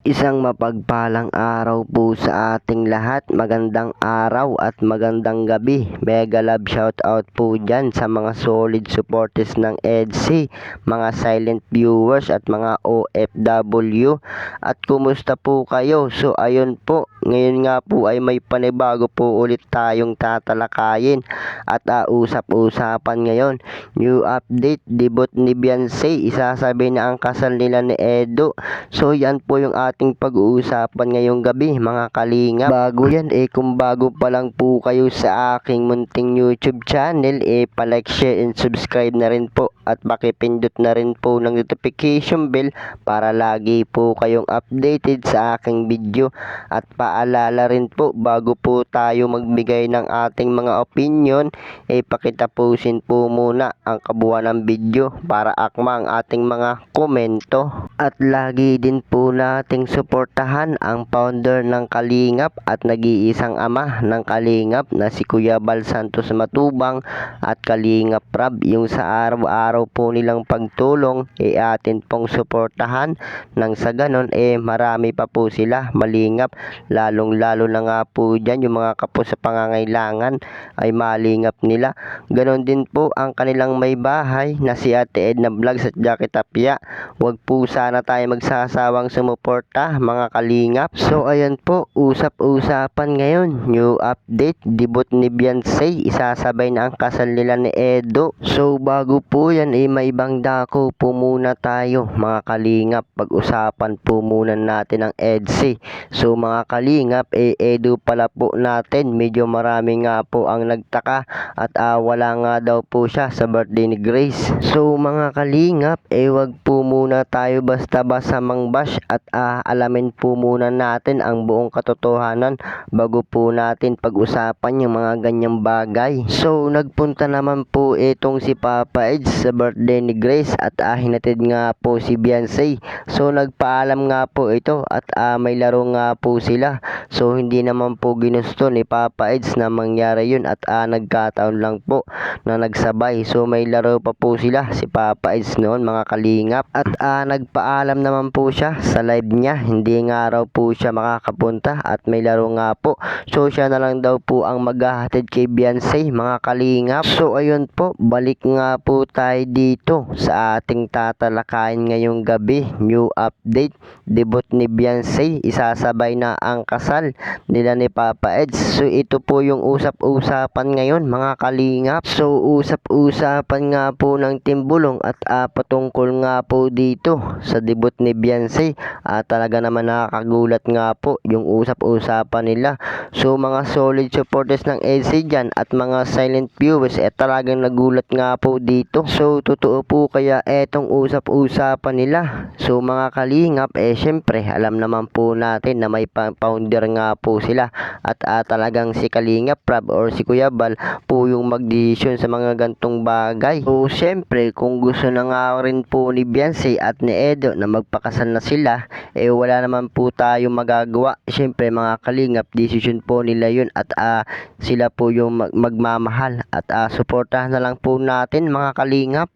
Isang mapagpalang araw po sa ating lahat. Magandang araw at magandang gabi. Mega love shoutout po dyan sa mga solid supporters ng EDC, mga silent viewers at mga OFW. At kumusta po kayo? So ayun po, ngayon nga po ay may panibago po ulit tayong tatalakayin at usap-usapan ngayon. New update, debut ni Beyonce, isasabi na ang kasal nila ni Edo. So yan po yung ating pag-uusapan ngayong gabi mga kalingap. Bago yan kung bago pa lang po kayo sa aking munting YouTube channel palike, share and subscribe na rin po at pakipindot na rin po ng notification bell para lagi po kayong updated sa aking video. At paalala rin po, bago po tayo magbigay ng ating mga opinion pakitapusin po muna ang kabuuan ng video para akma ang ating mga komento. At lagi din po nating suportahan ang founder ng Kalingap at nag-iisang ama ng Kalingap na si Kuya Bal Santos Matubang at Kalingap Rab. Yung sa araw-araw po nilang pagtulong atin pong suportahan nang sa ganon marami pa po sila malingap, lalong lalo na nga po dyan yung mga kapos sa pangangailangan ay malingap nila. Ganon din po ang kanilang may bahay na si Ate Edna Vlogs at Jackie Tapia. Huwag po sana tayo magsasawang sumuporta mga kalingap. So ayan po, usap-usapan ngayon. New update, debut ni Beyonce, isasabay na ang kasal nila ni Edo. So bago po yan may ibang dako po muna tayo mga kalingap. Pag-usapan po muna natin ang EDC. So mga kalingap, Edo pala po natin. Medyo marami nga po ang nagtaka at wala nga daw po siya sa birthday ni Grace. So mga kalingap, wag po muna tayo basta-basta mangbash at alamin po muna natin ang buong katotohanan bago po natin pag-usapan yung mga ganyang bagay. So nagpunta naman po itong si Papa Edge sa birthday ni Grace at hinatid nga po si Beyonce. So nagpaalam nga po ito at may laro nga po sila. So hindi naman po ginusto ni Papa Edge na mangyari yun at nagkataon lang po na nagsabay. So may laro pa po sila si Papa Edge noon mga kalingap at nagpaalam naman po siya sa live niya, hindi nga raw po siya makakapunta at may laro nga po. So siya na lang daw po ang maghahatid kay Beyonce mga kalingap. So ayun po, balik nga po tayo dito sa ating tatalakayin ngayong gabi. New update, debut ni Beyonce, isasabay na ang kasal nila ni Papa Edge. So ito po yung usap-usapan ngayon mga kalingap. So usap-usapan nga po ng Timbulong at patungkol nga po dito sa debut ni Beyonce. Talaga naman nakakagulat nga po yung usap-usapan nila. So mga solid supporters ng EDC dyan at mga silent viewers talagang nagulat nga po dito. So totoo po kaya etong usap-usapan nila? So mga kalingap, syempre alam naman po natin na may founder nga po sila at talagang si Kalingap Rab or si Kuya Bal po yung magdesisyon sa mga gantong bagay. So syempre kung gusto na nga rin po ni Beyonce at ni Edo na magpakasal na sila, wala naman po tayong magagawa. Syempre mga kalingap, decision po nila yun at sila po yung magmamahal at suportahan na lang po natin mga kalingap.